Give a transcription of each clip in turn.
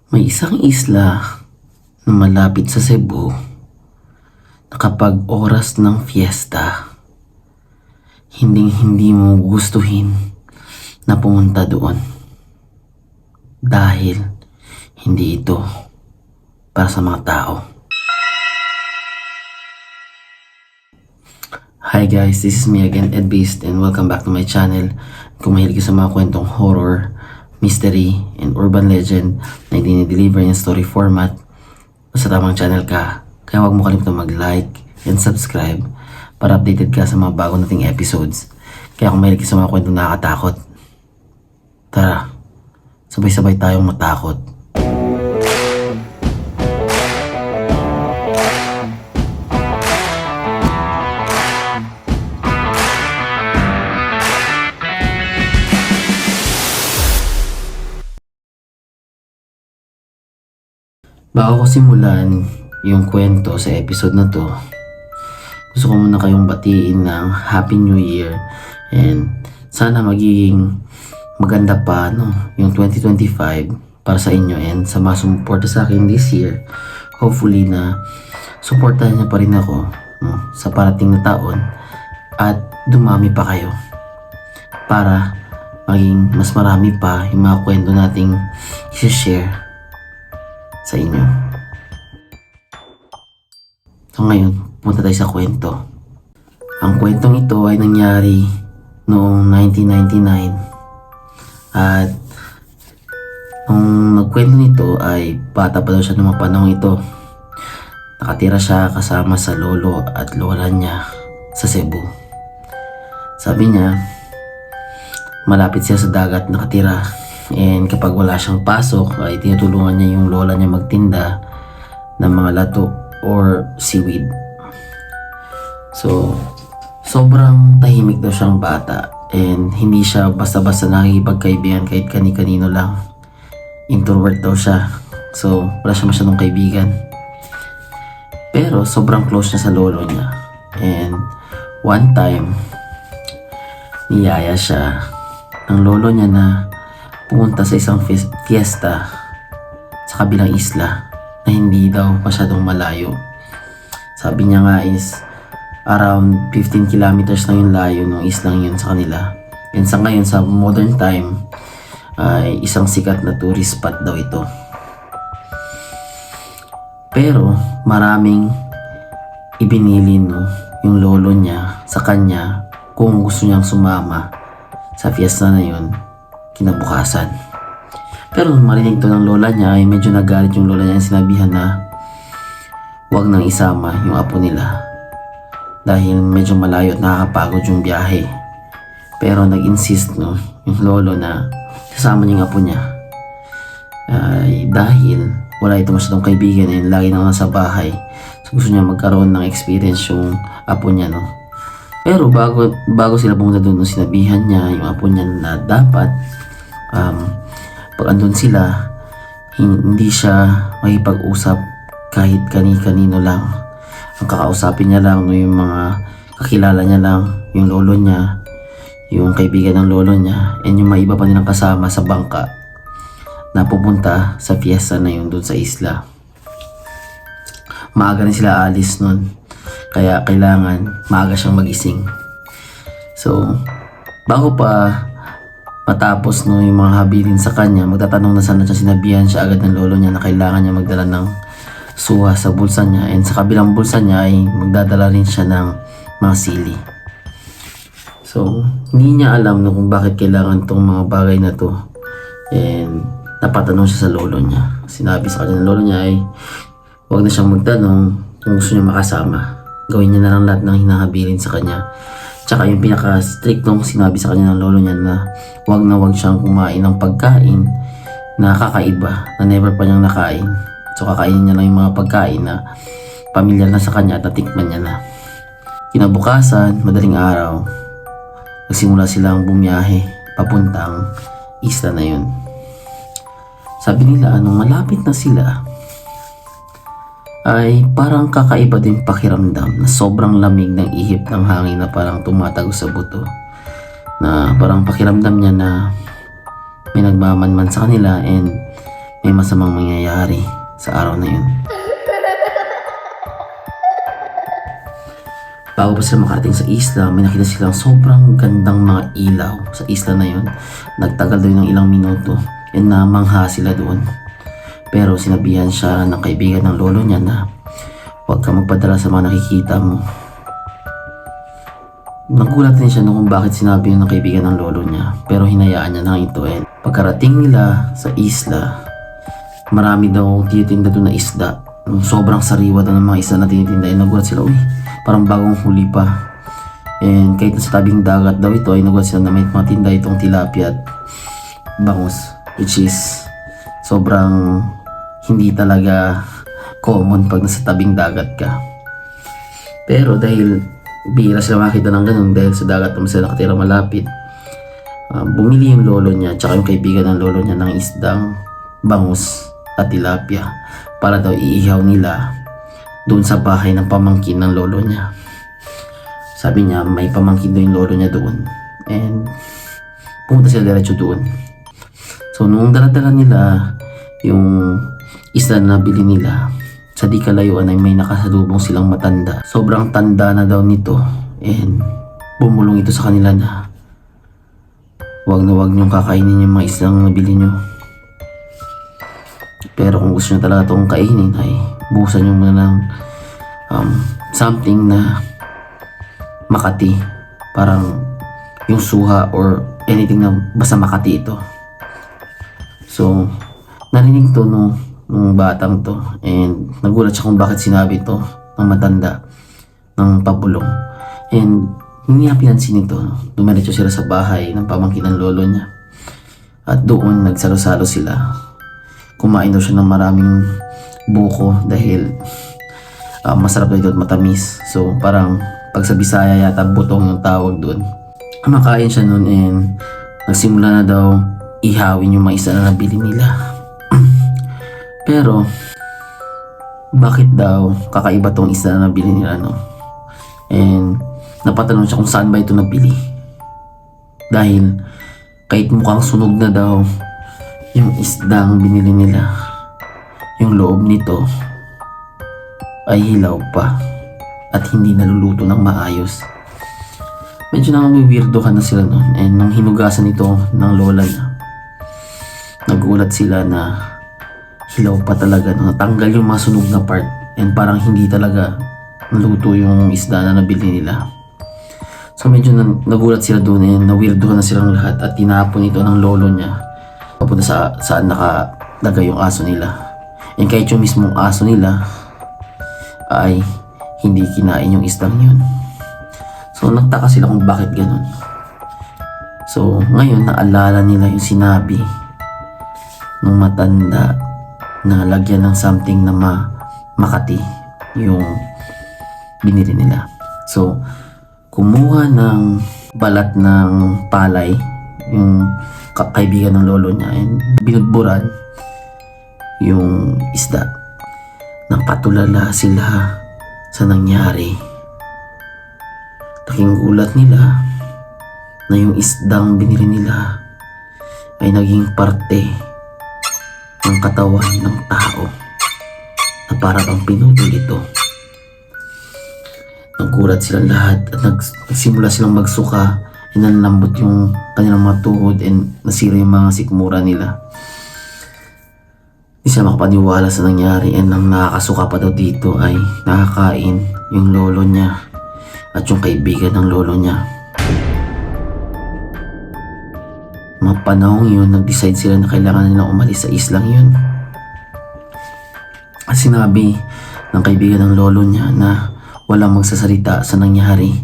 May isang isla na malapit sa Cebu na kapag oras ng fiesta, hindi mo gustuhin na pumunta doon. Dahil hindi ito para sa mga tao. Hi guys, this is me again, Ed Beast, and welcome back to my channel. Kung mahilig ka sa mga kwentong horror, mystery, and urban legend na dinideliver in story format, sa tamang channel ka. Kaya huwag mo kalimutan mag-like and subscribe para updated ka sa mga bago nating episodes. Kaya kung mahilig ka sa mga kwentong nakakatakot, tara, sabay-sabay tayong matakot. Bago ko simulan yung kwento sa episode na to, gusto ko muna kayong batiin ng Happy New Year and sana magiging maganda pa yung 2025 para sa inyo and sa mga sumuporta sa akin this year. Hopefully na suportahan niyo pa rin ako sa parating na taon at dumami pa kayo para maging mas marami pa yung mga kwento nating i-share sa inyo. So ngayon, punta tayo sa kwento. Ang kwentong ito ay nangyari noong 1999 at nung nagkwento nito ay bata pa daw siya noong panahon ito. Nakatira siya kasama sa lolo at lola niya sa Cebu. Sabi niya, malapit siya sa dagat nakatira. And kapag wala siyang pasok ay tinutulungan niya yung lola niya magtinda ng mga lato or seaweed. So, sobrang tahimik daw siyang bata and hindi siya basta-basta nakikipagkaibigan kahit kani-kanino lang. Introvert daw siya. So, wala siya masyadong kaibigan. Pero sobrang close niya sa lolo niya. And one time, niyaya siya ng lolo niya na pumunta sa isang fiesta sa kabilang isla na hindi daw masyadong malayo. Sabi niya nga is around 15 kilometers lang yung layo ng islang yun sa kanila. And sa ngayon, sa modern time, ay isang sikat na tourist spot daw ito. Pero maraming ibinilin yung lolo niya sa kanya kung gusto niyang sumama sa fiesta na yun kinabukasan. Pero nung marinig to ng lola niya ay medyo nagalit yung lola niya, sinabihan na wag nang isama yung apo nila dahil medyo malayo at nakakapagod yung biyahe. Pero nag-insist yung lolo na kasama niya yung apo niya ay dahil wala ito masyadong kaibigan and lagi na nasa bahay, so gusto niya magkaroon ng experience yung apo niya Pero bago sila pumunta doon, sinabihan niya yung apo niya na dapat pag andun sila, hindi siya makipag-usap kahit kani-kanino lang. Ang kakausapin niya lang yung mga kakilala niya lang, yung lolo niya, yung kaibigan ng lolo niya, and yung mga iba pa nilang kasama sa bangka na pupunta sa fiesta na yun doon sa isla. Maaga rin sila alis nun, kaya kailangan maaga siyang magising. So, bago pa matapos yung mga habilin sa kanya, magtatanong na sana siya, sinabihan siya agad ng lolo niya na kailangan niya magdala ng suha sa bulsa niya, and sa kabilang bulsa niya ay magdadala rin siya ng mga sili. So, hindi niya alam kung bakit kailangan tong mga bagay na to, and napatanong siya sa lolo niya. Sinabi sa kanya ng lolo niya ay huwag na siyang magtanong kung gusto niya makasama. Gawin niya na lang lahat ng hinahabilin sa kanya. Tsaka yung pinaka-strict sinabi sa kanya ng lolo niya na wag siyang kumain ng pagkain na kakaiba, na never pa niyang nakain. So kakainin niya lang yung mga pagkain na pamilyar na sa kanya at natikman niya na. Kinabukasan, madaling araw, nagsimula silang bumiyahe papuntang isla na yun. Sabi nila, nung malapit na sila, ay parang kakaiba din pakiramdam na sobrang lamig ng ihip ng hangin na parang tumatago sa buto. Na parang pakiramdam niya na may nagmamanman sa kanila and may masamang mangyayari sa araw na yun. Bago pa sila makarating sa isla, may nakita silang sobrang gandang mga ilaw sa isla na yun. Nagtagal daw ng ilang minuto and namangha sila doon. Pero sinabihan siya ng kaibigan ng lolo niya na huwag ka magpadala sa mga nakikita mo. Nagulat din siya kung bakit sinabi yun ng kaibigan ng lolo niya, pero hinayaan niya lang ito. And pagkarating nila sa isla, marami daw tinitinda doon na isda. Sobrang sariwa daw ng mga isda na tinitinda. And nagulat sila, uy, parang bagong huli pa. And kahit sa tabing dagat daw ito, ay nagulat sila na may mga tinda itong tilapia at bangus, which is sobrang hindi talaga common pag nasa tabing dagat ka. Pero dahil bihira sila makita ng ganun, dahil sa dagat naman sila nakatira malapit, bumili yung lolo niya tsaka yung kaibigan ng lolo niya ng isdang bangus at tilapia para daw iihaw nila doon sa bahay ng pamangkin ng lolo niya. Sabi niya may pamangkin doon yung lolo niya doon, and pumunta sila diretso doon. So nung daladala nila yung isda na nabili nila, sa di kalayuan ay may nakasalubong silang matanda. Sobrang tanda na daw nito, and bumulong ito sa kanila na wag niyong kakainin yung mga isdang nabili nyo. Pero kung gusto nyo talaga itong kainin ay buhusan nyo muna ng something na makati. Parang yung suha or anything na basta makati ito. So narinig to nung batang to, and nagulat siya kung bakit sinabi to ng matanda ng pabulong. And hindi niya pinansin ito. Dumiretso sila sa bahay ng pamangkin ng lolo niya, at doon nagsalo-salo sila. Kumain daw siya ng maraming buko dahil masarap daw ito at matamis. So parang pag sa Bisaya yata butong yung tawag doon. Kumakain siya noon, and nagsimula na daw ihawin yung mga isa na nabili nila. Pero bakit daw kakaiba tong isda na nabili nila, no? And napatanong siya kung saan ba ito nabili. Dahil kahit mukhang sunog na daw yung isdang binili nila, yung loob nito ay hilaw pa at hindi naluluto ng maayos. Medyo nang-weirdohan na sila noon, and nung hinugasan ito ng lola niya, nagulat sila na hilaw pa talaga, no? Natanggal yung mga sunog na part, and parang hindi talaga naluto yung isda na nabili nila. So medyo nagulat sila doon, and na-weirdohan na silang lahat, at tinapon ito ng lolo niya papunta saan nakalagay yung aso nila. And kahit yung mismong aso nila ay hindi kinain yung isdang yun. So nagtaka sila kung bakit ganun. So ngayon naalala nila yung sinabi ng matanda na lagyan ng something na makati yung binili nila. So kumuha ng balat ng palay yung kaibigan ng lolo niya, and binudburan yung isda. Napatulala sila sa nangyari. Laking gulat nila na yung isdang binili nila ay naging parte ng katawan ng tao na para bang pinutol ito. Nagulat silang lahat at nagsimula silang magsuka, and nanlambot yung kanilang mga tuhod, and nasira yung mga sikmura nila. Hindi siya makapaniwala sa nangyari, and ang nakakasuka pa daw dito ay nakakain yung lolo niya at yung kaibigan ng lolo niya. Mga panahong yun, nag-decide sila na kailangan nila umalis sa islang yun. At sinabi ng kaibigan ng lolo niya na walang magsasalita sa nangyari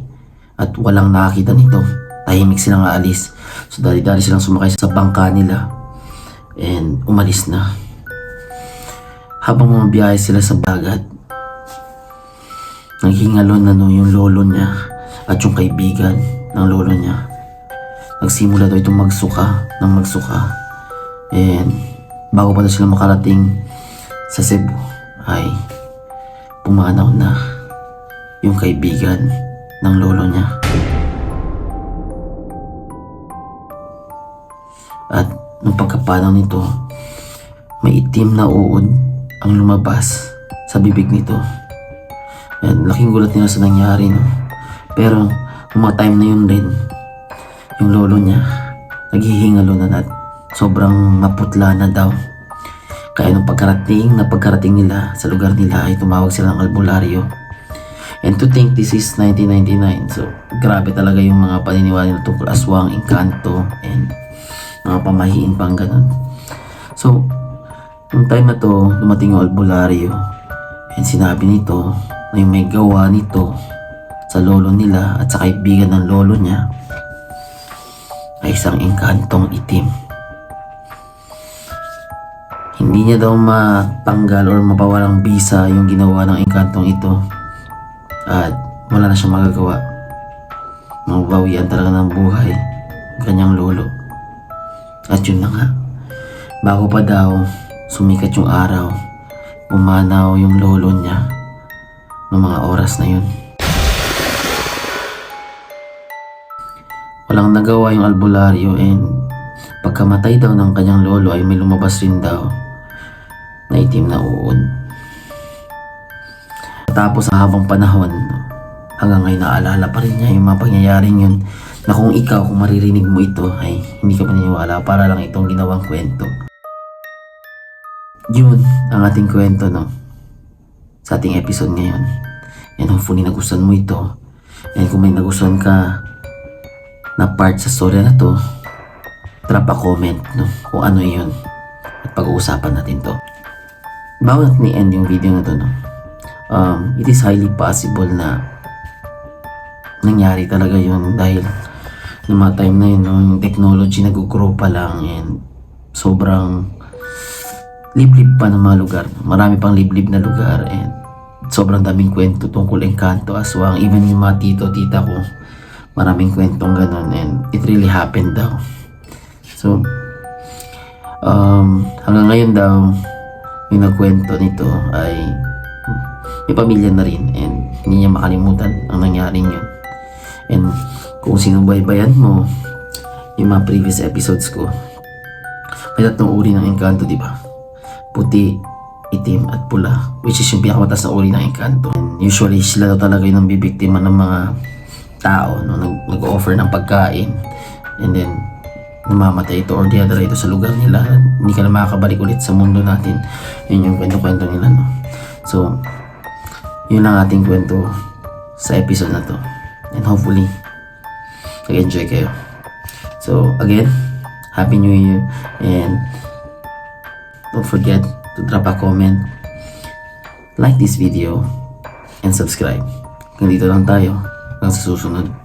at walang nakakita nito. Tahimik silang aalis. So dali-dali silang sumakay sa bangka nila and umalis na. Habang bumabiyahe sila sa dagat, naghingalon na yung lolo niya at yung kaibigan ng lolo niya. Nagsimula daw itong magsuka. And bago pa daw sila makarating sa Cebu ay pumanaw na yung kaibigan ng lolo niya. At nung pagkapanaw nito, may itim na uod ang lumabas sa bibig nito. And laking gulat nila sa nangyari, no? Pero mga time na yun din, yung lolo niya naghihingalo na at sobrang maputla na daw. Kaya nung pagkarating nila sa lugar nila ay tumawag sila ng albularyo. And to think this is 1999, so grabe talaga yung mga paniniwala nila tungkol aswang, engkanto, and mga pamahiin pang ganun. So, nung time na to, dumating yung albularyo and sinabi nito na yung may gawa nito sa lolo nila at sa kaibigan ng lolo niya ay isang engkantong itim. Hindi niya daw matanggal or mapawalang bisa yung ginawa ng engkantong ito at wala na siyang magagawa. Mabawian talaga ng buhay ang kanyang lolo. At yun na nga, bago pa daw sumikat yung araw, umanaw yung lolo niya ng mga oras na yun. Walang nagawa yung albularyo and pagkamatay daw ng kanyang lolo ay may lumabas rin daw na itim na uod. Tapos sa habang panahon, hanggang ngayon naalala pa rin niya yung mga pangyayaring yun na kung ikaw, kung maririnig mo ito ay hindi ka paniniwala, para lang itong ginawang kwento. Yun ang ating kwento, no? Sa ating episode ngayon. And hopefully nagustuhan mo ito. And kung may nagustuhan ka na part sa story na to, drop a comment, no? Kung ano yun at pag-uusapan natin to. Bago natin i-end yung video na to, no? It is highly possible na nangyari talaga yun dahil noong mga time na yun, no, yung technology nag-grow pa lang and sobrang liblib pa ng mga lugar. Marami pang liblib na lugar and sobrang daming kwento tungkol engkanto, aswang. Even yung mga tito-tita ko, maraming kwentong ganun and it really happened daw. So, hanggang ngayon daw, yung nagkwento nito ay may pamilya na rin and hindi niya makalimutan ang nangyaring yun. And kung sinubaybayan mo yung mga previous episodes ko, may tatlong uri ng engkanto, di ba? Puti, itim, at pula, which is yung pinakamataas na uri ng engkanto. And usually sila daw talaga yung bibiktima ng mga tao, no? Nag-offer ng pagkain and then namamatay ito or diadala ito sa lugar nila. Hindi ka na makakabalik ulit sa mundo natin. Yun yung kwento-kwento nila, no? So, yun ang ating kwento sa episode na to. And hopefully, nag-enjoy kayo. So, again, Happy New Year. And don't forget to drop a comment, like this video, and subscribe. Hanggang dito lang tayo. Hanggang sa susunod.